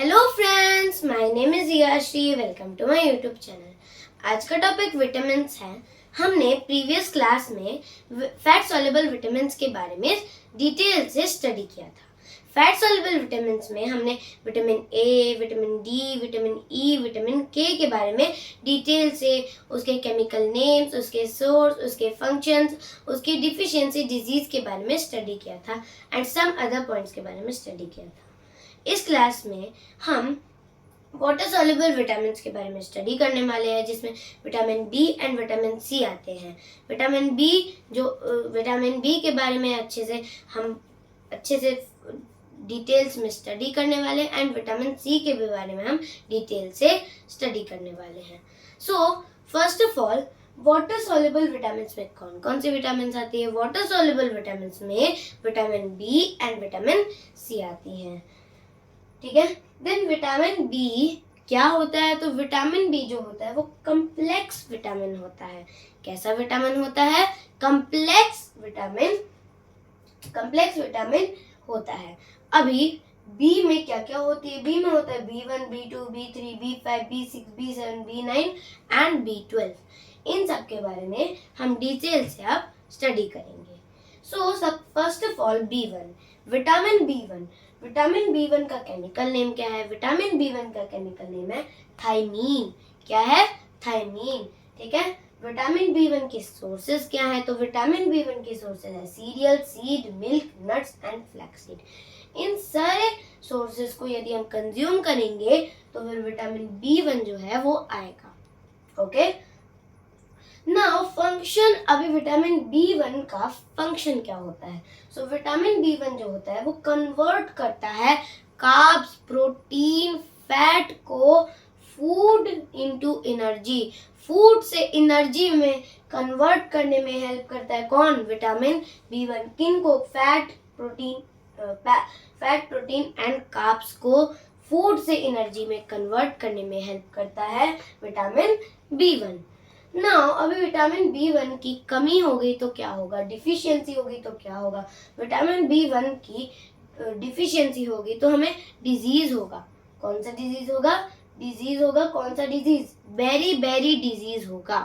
Hello friends, my name is Yashi. Welcome to my YouTube channel. आज का topic vitamins है। हमने प्रीवियस क्लास में फैट सॉल्युबल विटामिन्स के बारे में डिटेल से स्टडी किया था। फैट सॉल्युबल विटामिन्स में हमने vitamin A, vitamin D, vitamin E, vitamin के बारे में डिटेल से उसके केमिकल नेम्स, उसके सोर्स, उसके फंक्शंस, उसकी डिफिशियंसी डिजीज के बारे में स्टडी किया था एंड सम अदर पॉइंट्स के बारे में स्टडी किया था। इस क्लास में हम वाटर सॉल्युबल विटामिन्स के बारे में स्टडी करने वाले हैं, जिसमें vitamin B and vitamin C आते हैं। विटामिन बी के बारे में अच्छे से डिटेल्स में स्टडी करने वाले हैं एंड विटामिन सी के भी बारे में हम डिटेल से स्टडी करने वाले हैं। So first of all, water soluble vitamins में कौन कौन सी विटामिन्स आती है? वाटर सॉल्युबल विटामिन्स में vitamin B and vitamin C आती हैं। ठीक है। देन विटामिन बी क्या होता है? तो विटामिन बी जो होता है वो कम्प्लेक्स विटामिन होता है। कैसा विटामिन होता है? कम्प्लेक्स विटामिन होता है। अभी बी में क्या क्या होती है? बी में होता है B1, B2, B3, B5, B6, B7, B9 and B12। इन सब के बारे में हम डिटेल से अब स्टडी करेंगे। सो first of all B1, vitamin B1 का केमिकल नेम क्या है? विटामिन B1 का केमिकल नेम है थायमीन। क्या है? थायमीन। ठीक है। विटामिन B1 के सोर्सेज क्या है? तो विटामिन B1 के सोर्सेज है cereal, seed, milk, nuts and flaxseed. इन सारे सोर्सेज को यदि हम कंज्यूम करेंगे तो फिर विटामिन B1 जो है वो आएगा। ओके। नाउ फंक्शन, अभी विटामिन B1 का फंक्शन क्या होता है? सो विटामिन B1 जो होता है वो कन्वर्ट करता है कार्ब्स, प्रोटीन, फैट को फूड इनटू एनर्जी। फूड से एनर्जी में कन्वर्ट करने में हेल्प करता है कौन? Vitamin B1। किन को? फैट, प्रोटीन एंड कार्ब्स को फूड से एनर्जी में कन्वर्ट करने में हेल्प करता है विटामिन B1। नाउ अभी विटामिन B1 की कमी हो गई तो क्या होगा? डिफिशियंसी होगी तो क्या होगा? विटामिन B1 की डिफिशियंसी होगी तो हमें डिजीज होगा। कौन सा डिजीज होगा? कौन सा डिजीज? बेरी डिजीज होगा।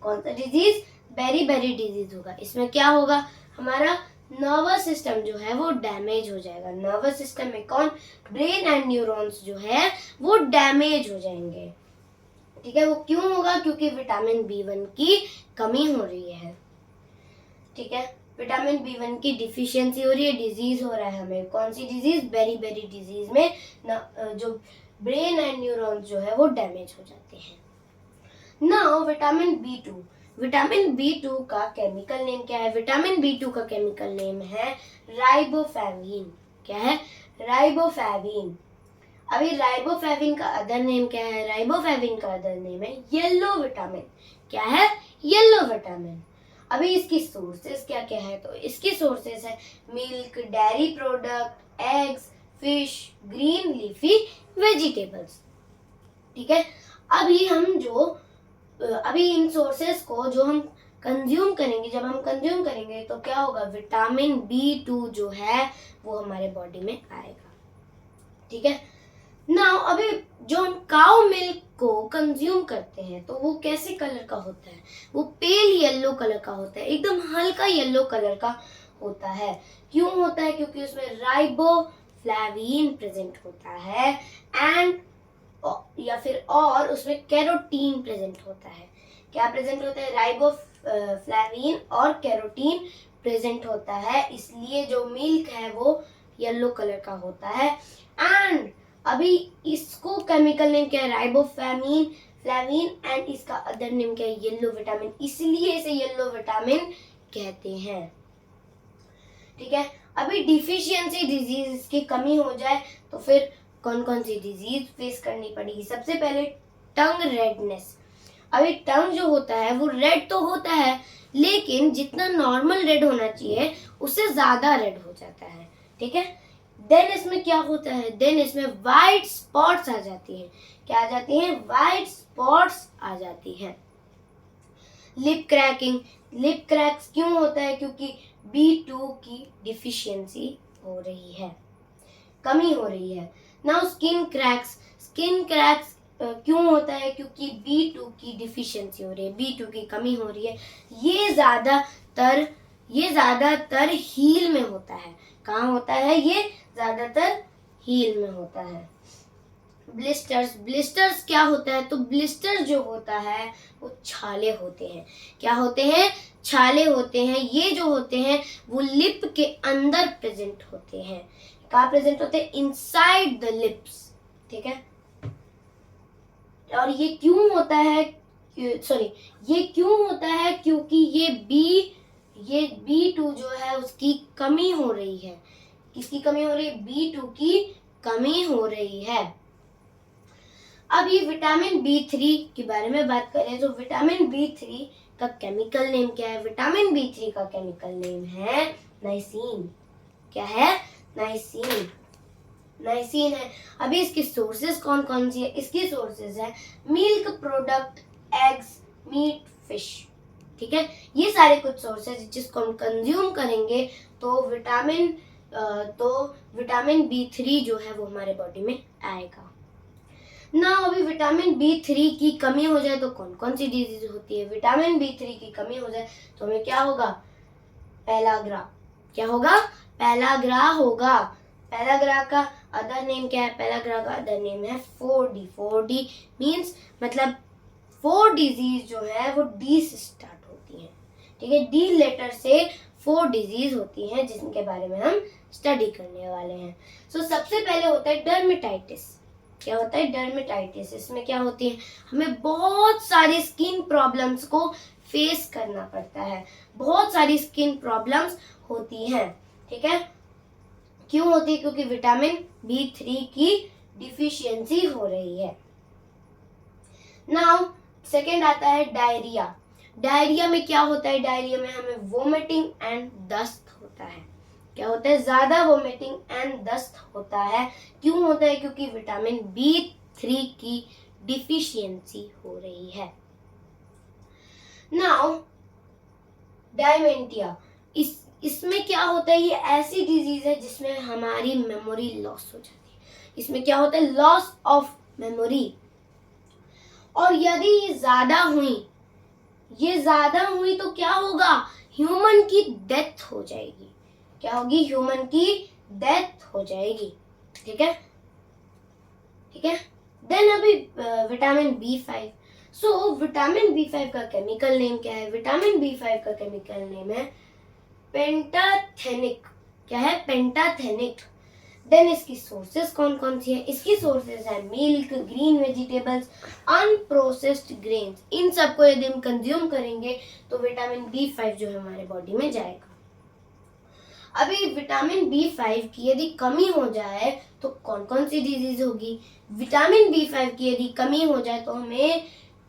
कौन सा डिजीज? बेरी डिजीज होगा। इसमें क्या होगा? हमारा नर्वस सिस्टम जो है वो डैमेज हो जाएगा। नर्वस सिस्टम में कौन? ब्रेन एंड न्यूरॉन्स जो है वो डैमेज हो जाएंगे। ठीक है। वो क्यों होगा? क्योंकि विटामिन B1 की कमी हो रही है। ठीक है। विटामिन B1 की डिफिशियंसी हो रही है, डिजीज हो रहा है हमें। कौन सी डिजीज? बेरी डिजीज में जो ब्रेन एंड न्यूरॉन्स जो है वो डैमेज हो जाते हैं। नाउ विटामिन B2 का केमिकल नेम क्या है? विटामिन B2 का केमिकल नेम है राइबोफ्लेविन। क्या है? राइबोफ्लेविन। अभी राइबोफ्लेविन का अदर नेम क्या है? राइबोफ्लेविन का अदर नेम है येलो विटामिन। क्या है? Yellow vitamin. अभी इसकी सोर्सेस क्या क्या है? तो इसकी सोर्सेस है milk, dairy product, eggs, fish, green leafy vegetables. ठीक है। अभी इन सोर्सेस को जो हम कंज्यूम करेंगे, जब हम कंज्यूम करेंगे तो क्या होगा? विटामिन B2 जो है वो हमारे बॉडी में आएगा। ठीक है। नाउ अभी जो हम काउ मिल्क को कंज्यूम करते हैं तो वो कैसे कलर का होता है? वो पेल येलो कलर का होता है, एकदम हल्का येलो कलर का होता है। क्यों होता है? क्योंकि उसमें राइबोफ्लेविन प्रेजेंट होता है और उसमें कैरोटीन प्रेजेंट होता है। क्या प्रेजेंट होता है? राइबोफ्लेविन और कैरोटीन प्रेजेंट होता है, इसलिए जो मिल्क है वो येलो कलर का होता है। एंड अभी इसको केमिकल नेम क्या है? राइबोफ्लेविन एंड इसका अदर नेम क्या है? येलो विटामिन, इसलिए इसे येलो विटामिन कहते हैं। ठीक है। अभी डिफिशियंसी डिजीज की कमी हो जाए तो फिर कौन कौन सी डिजीज फेस करनी पड़ेगी? सबसे पहले टंग रेडनेस। अभी टंग जो होता है वो रेड तो होता है, लेकिन जितना नॉर्मल रेड होना चाहिए उससे ज्यादा रेड हो जाता है। ठीक है। देन इसमें क्या होता है? देन इसमें वाइट स्पॉट्स आ जाती हैं। क्या आ जाती हैं? वाइट स्पॉट्स आ जाती हैं। लिप क्रैक्स क्यों होता है? क्योंकि B2 की डिफिशियंसी हो रही है, कमी हो रही है। नाउ स्किन क्रैक्स क्यों होता है? क्योंकि B2 की डिफिशियंसी हो रही है, B2 की कमी हो रही है। ये ज्यादातर हील में होता है। कहाँ होता है? ये ज्यादातर हील में होता है। ब्लिस्टर्स क्या होता है? तो ब्लिस्टर जो होता है वो छाले होते हैं। क्या होते हैं? छाले होते हैं। ये जो होते हैं वो लिप के अंदर प्रेजेंट होते हैं। कहाँ प्रेजेंट होते हैं? Inside the lips. ठीक है। और ये क्यों होता है? ये क्यों होता है? क्योंकि ये B2 जो है उसकी कमी हो रही है। किसकी कमी हो रही है? B2 की कमी हो रही है। अब ये विटामिन B3 के बारे में बात करें तो विटामिन B3 का केमिकल नेम क्या है? विटामिन B3 का केमिकल नेम है नाइसिन। क्या है? नाइसिन है। अभी इसकी सोर्सेज कौन कौन सी है? इसकी सोर्सेज है milk product, eggs, meat, fish. ठीक है। ये सारे कुछ सोर्सेज जिसको हम कंज्यूम करेंगे तो विटामिन B3 जो है वो हमारे बॉडी में आएगा ना। अभी विटामिन B3 की कमी हो जाए तो कौन कौन सी डिजीज होती है? विटामिन B3 की कमी हो जाए तो हमें क्या होगा? पेलाग्रा। क्या होगा? पेलाग्रा होगा। पेलाग्रा का अदर नेम क्या है? पेलाग्रा का अदर नेम है 4D। 4D मीन्स मतलब 4 डिजीज जो है वो D से स्टार्ट होती है। ठीक है। D लेटर से 4 डिजीज होती हैं जिनके बारे में हम स्टडी करने वाले हैं। सबसे पहले होता है डर्मेटाइटिस। क्या होता है? डर्मेटाइटिस। इसमें क्या होती है? हमें बहुत सारी स्किन प्रॉब्लम्स को फेस करना पड़ता है। बहुत सारी स्किन प्रॉब्लम्स होती हैं। ठीक है। क्यों होती है? क्योंकि विटामिन B3 की डिफिशियंसी हो रही है। नाउ सेकेंड आता है डायरिया। डायरिया में क्या होता है? डायरिया में हमें वोमिटिंग एंड दस्त होता है। क्या होता है? ज्यादा वोमिटिंग एंड दस्त होता है। क्यों होता है? क्योंकि विटामिन B3 की डिफिशियंसी हो रही है। नाउ डायमेंटिया। इसमें क्या होता है? ये ऐसी डिजीज है जिसमें हमारी मेमोरी लॉस हो जाती है। इसमें क्या होता है? Loss of memory. और यदि ये ज्यादा हुई तो क्या होगा? ह्यूमन की डेथ हो जाएगी। क्या होगी? ह्यूमन की डेथ हो जाएगी। ठीक है। देन अभी विटामिन B5। विटामिन B5 का केमिकल नेम क्या है? विटामिन B5 का केमिकल नेम है पेंटाथेनिक। क्या है? पेंटाथेनिक। देन इसकी सोर्सेज कौन कौन सी है? इसकी सोर्सेज है milk, green vegetables, unprocessed grains. इन सबको यदि हम कंज्यूम करेंगे तो विटामिन B5 जो है हमारे बॉडी में जाएगा। अभी विटामिन B5 की यदि कमी हो जाए तो कौन कौन सी डिजीज होगी? विटामिन B5 की यदि कमी हो जाए तो हमें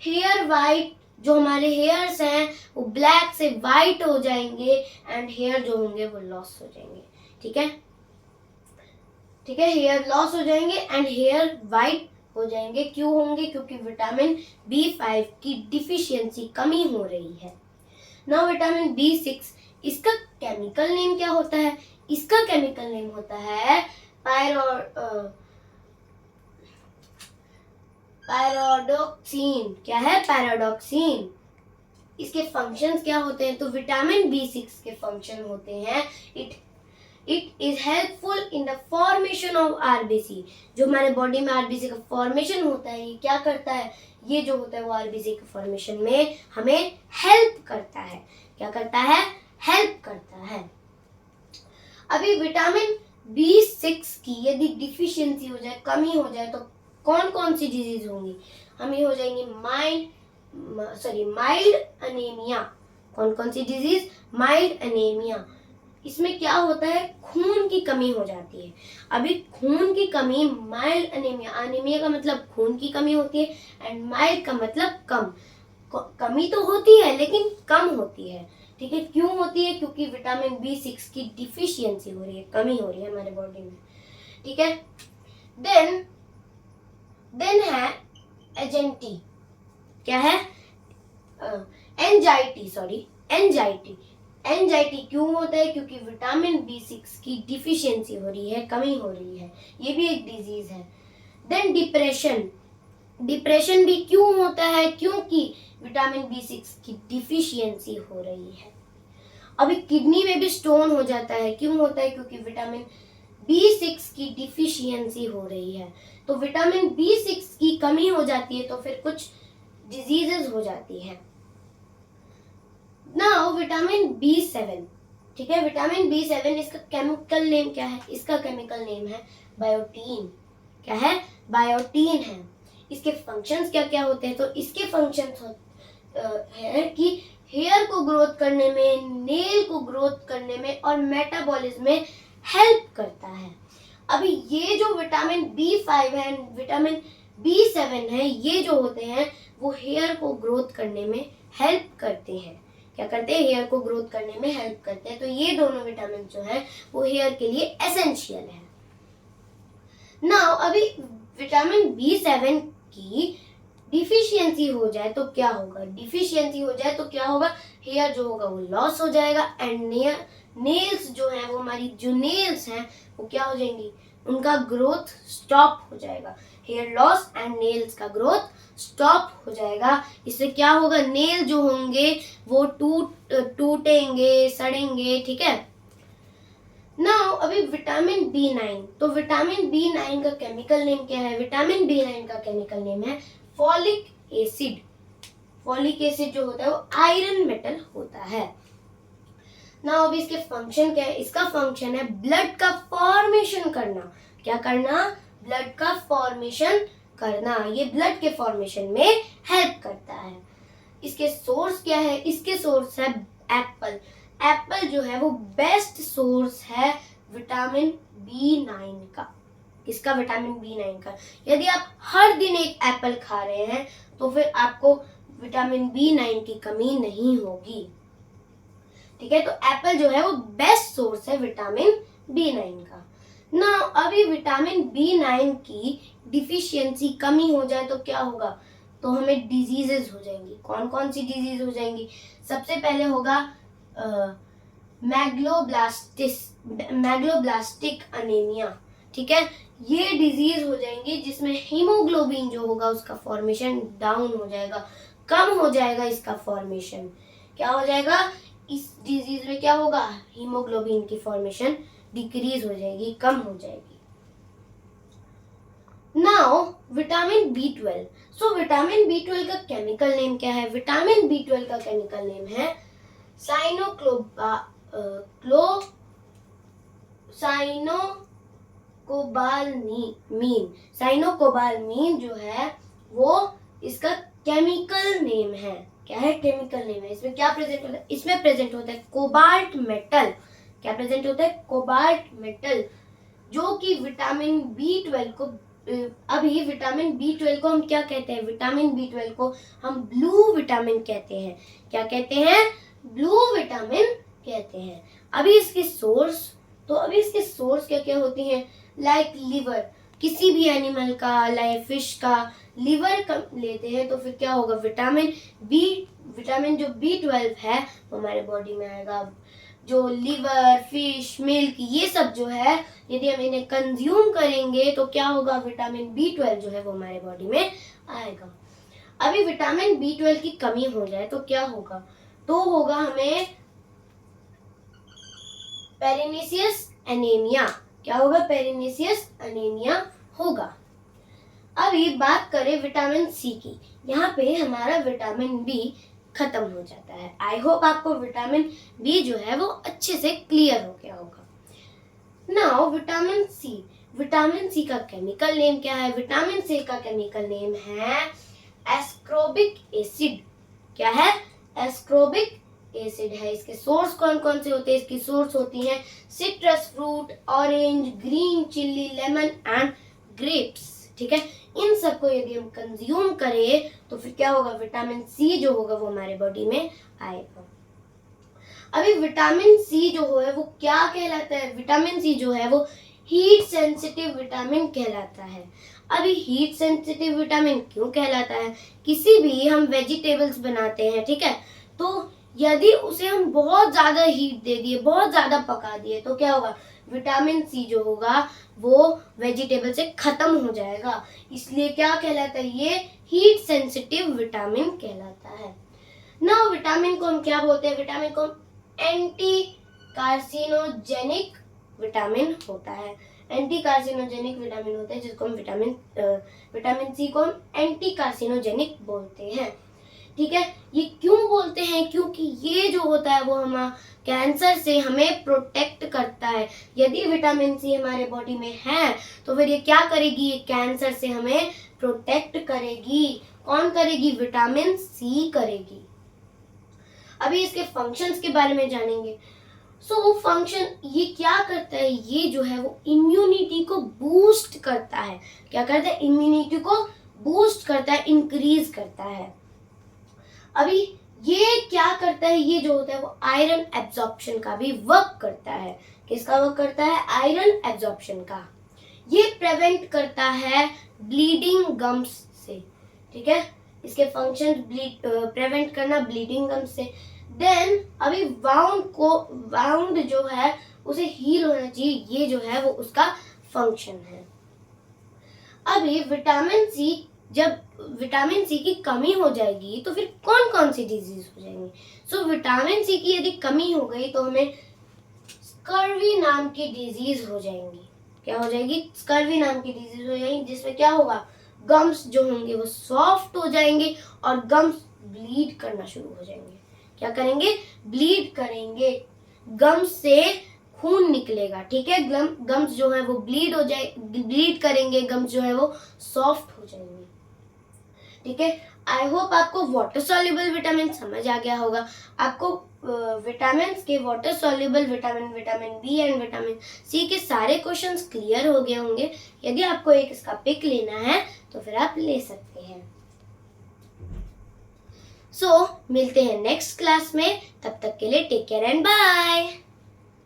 हेयर वाइट, जो हमारे हेयर्स हैं वो ब्लैक से वाइट हो जाएंगे एंड हेयर जो होंगे वो लॉस हो जाएंगे। ठीक है। हेयर लॉस हो जाएंगे एंड हेयर वाइट हो जाएंगे। क्यों होंगे? क्योंकि विटामिन B5 की डिफिशियंसी कमी हो रही है। नाउ विटामिन B6, इसका केमिकल नेम क्या होता है? इसका केमिकल नेम होता है पैराडॉक्सिन। क्या है? पैराडॉक्सिन। इसके फंक्शंस क्या होते हैं? तो विटामिन B6 के फंक्शन होते हैं it is helpful in the formation of RBC। जो हमारे बॉडी में RBC का फॉर्मेशन होता है, ये क्या करता है? ये जो होता है वो RBC के फॉर्मेशन में हमें हेल्प करता है। क्या करता है? हेल्प करता है। अभी विटामिन B6 की यदि डिफिशियंसी हो जाए, कमी हो जाए तो कौन कौन सी डिजीज होंगी? हमें हो जाएंगी माइल्ड अनीमिया। कौन कौन सी डिजीज? Mild anaemia. इसमें क्या होता है? खून की कमी हो जाती है। अभी खून की कमी, माइल्ड अनीमिया का मतलब खून की कमी होती है एंड माइल्ड का मतलब कम। कमी तो होती है लेकिन कम होती है। ठीक है। क्यों होती है? क्योंकि विटामिन B6 की डिफिशियंसी हो रही है, कमी हो रही है हमारे बॉडी में। ठीक है। देन है एंजाइटी। क्या है? एंजाइटी। एंजाइटी क्यों होता है? क्योंकि विटामिन B6 की डिफिशियंसी हो रही है, कमी हो रही है, ये भी एक डिजीज है। देन डिप्रेशन, डिप्रेशन भी क्यों होता है? क्योंकि विटामिन B6 की डिफिशियंसी हो रही है। अभी किडनी में भी स्टोन हो जाता है, क्यों होता है? क्योंकि विटामिन B6 की डिफिशियंसी हो रही है। तो विटामिन B6 की कमी हो जाती है तो फिर कुछ डिजीजेस हो जाती है। नाउ विटामिन B7, ठीक है, विटामिन B7 इसका केमिकल नेम क्या है? इसका केमिकल नेम है बायोटीन। क्या है? बायोटीन है। इसके फंक्शंस क्या क्या होते हैं? तो इसके फंक्शंस है कि हेयर को ग्रोथ करने में, नेल को ग्रोथ करने में और मेटाबॉलिज्म में हेल्प करता है। अभी ये जो विटामिन B5 है, विटामिन B7 है, ये जो होते हैं वो हेयर को ग्रोथ करने में हेल्प करते हैं। क्या करते हैं? हेयर को ग्रोथ करने में हेल्प करते हैं। तो ये दोनों विटामिन जो है वो हेयर के लिए एसेंशियल है। नाउ अभी विटामिन B7 की डिफिशियंसी हो जाए तो क्या होगा? डिफिशियंसी हो जाए तो क्या होगा? हेयर जो होगा वो लॉस हो जाएगा एंड नेल्स जो है वो, हमारी जो नेल्स हैं वो क्या हो जाएंगी? उनका ग्रोथ स्टॉप हो जाएगा। हेयर लॉस एंड नेल्स का ग्रोथ स्टॉप हो जाएगा। इससे क्या होगा? नेल जो होंगे वो टूटेंगे, सड़ेंगे, ठीक है। नाउ अभी विटामिन B9, तो विटामिन B9 का केमिकल नेम क्या है? विटामिन B9 का केमिकल नेम है फॉलिक एसिड। फॉलिक एसिड जो होता है वो आयरन मेटल होता है। नाउ अभी इसके फंक्शन क्या है? इसका फंक्शन है ब्लड का फॉर्मेशन करना। क्या करना? ब्लड का फॉर्मेशन करना। ये ब्लड के फॉर्मेशन में हेल्प करता है। इसके सोर्स क्या है? इसके सोर्स है एप्पल। एप्पल जो है वो बेस्ट सोर्स है विटामिन B9 का। किसका? विटामिन B9 का। यदि आप हर दिन एक एप्पल खा रहे हैं तो फिर आपको विटामिन B9 की कमी नहीं होगी, ठीक है। तो एप्पल जो है वो बेस्ट सोर्स है विटामिन B9 का। ना अभी विटामिन B9 की डिफिशियंसी, कमी हो जाए तो क्या होगा? तो हमें डिजीजेस हो जाएंगी। कौन कौन सी डिजीज हो जाएंगी? सबसे पहले होगा मैग्लोब्लास्टिक अनीमिया, ठीक है। ये डिजीज हो जाएंगी जिसमें हीमोग्लोबिन जो होगा उसका फॉर्मेशन डाउन हो जाएगा, कम हो जाएगा इसका फॉर्मेशन। क्या हो जाएगा? इस डिजीज में क्या होगा? हीमोग्लोबिन की फॉर्मेशन डिक्रीज हो जाएगी, कम हो जाएगी। Now vitamin B12, so vitamin B12 का केमिकल नेम क्या है? विटामिन B12 का केमिकल नेम है साइनोकोबालमीन जो है वो इसका केमिकल नेम है। क्या है? केमिकल नेम है। इसमें क्या प्रेजेंट होता है? इसमें प्रेजेंट होता है कोबाल्ट मेटल। क्या प्रेजेंट होता है? कोबाल्ट मेटल, जो कि विटामिन B12 को, अभी विटामिन B12 को हम क्या कहते हैं? विटामिन B12 को हम ब्लू विटामिन कहते हैं। क्या कहते हैं? ब्लू विटामिन कहते हैं। अभी इसके सोर्स क्या क्या होती हैं? लाइक लिवर, किसी भी एनिमल का, लाइक फिश का लिवर लेते हैं तो फिर क्या होगा? विटामिन जो B12 है वो हमारे बॉडी में आएगा। जो लिवर, फिश, मिल्क, ये सब जो है यदि हम इन्हें कंज्यूम करेंगे तो क्या होगा? विटामिन B12 जो है वो हमारे बॉडी में आएगा। अभी विटामिन B12 की कमी हो जाए तो क्या होगा? तो होगा हमें पेरिनिसियस एनीमिया। क्या होगा? पेरिनिसियस एनीमिया होगा। अभी बात करें विटामिन C की। यहाँ पे हमारा विटामिन B खत्म हो जाता है। आई होप आपको विटामिन B जो है वो अच्छे से क्लियर हो गया होगा। नाउ विटामिन C का केमिकल नेम क्या है? विटामिन C का केमिकल नेम है एस्कॉर्बिक एसिड। क्या है? एस्कॉर्बिक एसिड है। इसके सोर्स कौन कौन से होते हैं? इसकी सोर्स होती हैं citrus fruit, orange, green chilli, lemon and grapes, ठीक है। इन सबको यदि हम कंज्यूम करें तो फिर क्या होगा? विटामिन C जो होगा वो हमारे बॉडी में आएगा। अभी विटामिन C जो है वो क्या कहलाता है? विटामिन C जो है वो हीट सेंसिटिव विटामिन कहलाता है। अभी हीट सेंसिटिव विटामिन क्यों कहलाता है? किसी भी हम वेजिटेबल्स बनाते हैं, ठीक है, तो यदि उसे हम बहुत ज्यादा हीट दे दिए, बहुत ज्यादा पका दिए, तो क्या होगा, विटामिन सी जो होगा वो वेजिटेबल से खत्म हो जाएगा। इसलिए क्या कहलाता है, ये हीट सेंसिटिव विटामिन कहलाता है ना। विटामिन को हम क्या बोलते हैं, विटामिन को एंटी कार्सिनोजेनिक विटामिन होता है। एंटी कार्सिनोजेनिक विटामिन होता है जिसको हम विटामिन सी को हम एंटी कार्सिनोजेनिक बोलते हैं। ठीक है, ये क्यों बोलते हैं, क्योंकि ये जो होता है वो हम कैंसर से हमें प्रोटेक्ट करता है। यदि विटामिन सी हमारे बॉडी में है तो फिर ये क्या करेगी, ये कैंसर से हमें प्रोटेक्ट करेगी। कौन करेगी, विटामिन सी करेगी। अभी इसके फंक्शंस के बारे में जानेंगे। फंक्शन ये क्या करता है, ये जो है वो इम्यूनिटी को बूस्ट करता है। क्या करता है, इम्यूनिटी को बूस्ट करता है, इंक्रीज करता है। अभी ये क्या करता है, ये जो होता है वो आयरन एब्जॉर्प्शन का भी वर्क करता है। किसका वर्क करता है, आयरन एब्जॉर्प्शन का। ये प्रिवेंट करता है ब्लीडिंग गम्स से। ठीक है, इसके फंक्शन प्रिवेंट करना ब्लीडिंग गम्स से। देन अभी वाउंड जो है उसे हील होना चाहिए, ये जो है वो उसका फंक्शन है। अभी जब विटामिन सी की कमी हो जाएगी तो फिर कौन कौन सी डिजीज हो जाएंगी। विटामिन सी की यदि कमी हो गई तो हमें स्कर्वी नाम की डिजीज हो जाएंगी। क्या हो जाएगी, स्कर्वी नाम की डिजीज हो जाएगी, जिसमें क्या होगा, गम्स जो होंगे वो सॉफ्ट हो जाएंगे और गम्स ब्लीड करना शुरू हो जाएंगे। क्या करेंगे, ब्लीड करेंगे, गम्स से खून निकलेगा। ठीक है, गम्स जो है वो ब्लीड करेंगे, गम्स जो है वो सॉफ्ट हो जाएंगे। ठीक है, आई होप आपको वाटर सॉल्युबल विटामिन समझ आ गया होगा। आपको विटामिन के water soluble vitamin B and vitamin C के सारे क्वेश्चंस क्लियर हो गए होंगे। यदि आपको एक इसका पिक लेना है तो फिर आप ले सकते हैं। मिलते हैं नेक्स्ट क्लास में, तब तक के लिए टेक केयर एंड बाय।